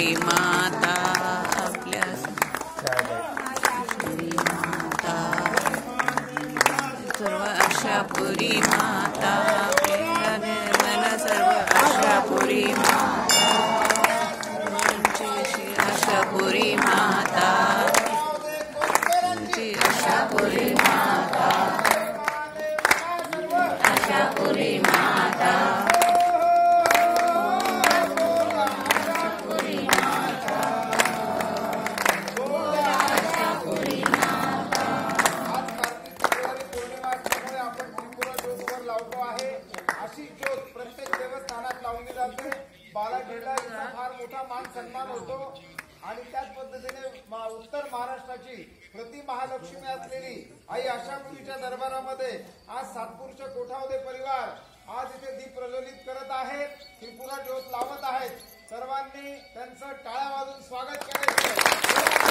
आशापुरी माता आपल्या माता सर्व आशापुरी माता आपल्या निर्मल सर्व आशापुरी माता आशापुरी माता आशापुरी माता आशापुरी माता अशी ज्योत प्रत्येक देवस्थानात लावली जाते. बालाजीला इथं फार मोठा मान सन्मान होतो आणि त्याच पद्धतीने उत्तर महाराष्ट्राची प्रतिमहालक्ष्मी असलेली आई आशापुरीच्या दरबारामध्ये आज सातपूरच्या कोठावदे परिवार आज इथे दीप प्रज्वलित करत आहेत, त्रिपुरा ज्योत लावत आहेत. सर्वांनी त्यांचं टाळ्या वाजून स्वागत करायचं.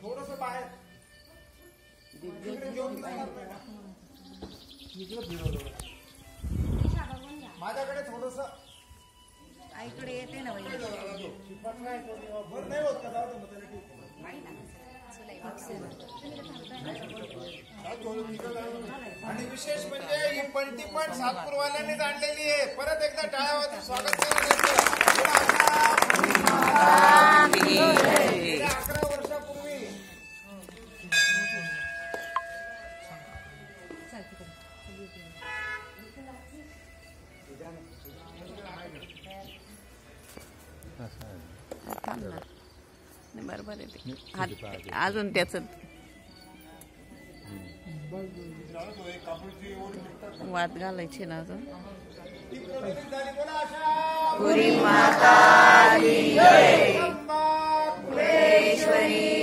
थोडस बाहेर माझ्याकडे थोडस आईकडे येते ना नाही होत का? आणि विशेष म्हणजे ही पंटी पण सातपूरवाल्यांनीच आणलेली आहे. परत एकदा टाळ्या वाजून स्वागत करायचं. 11 वर्षापूर्वी बरोबर आहे ते अजून त्याच वाद घालायचे ना अजून. पुरी माता की जय, पुरेश्वरी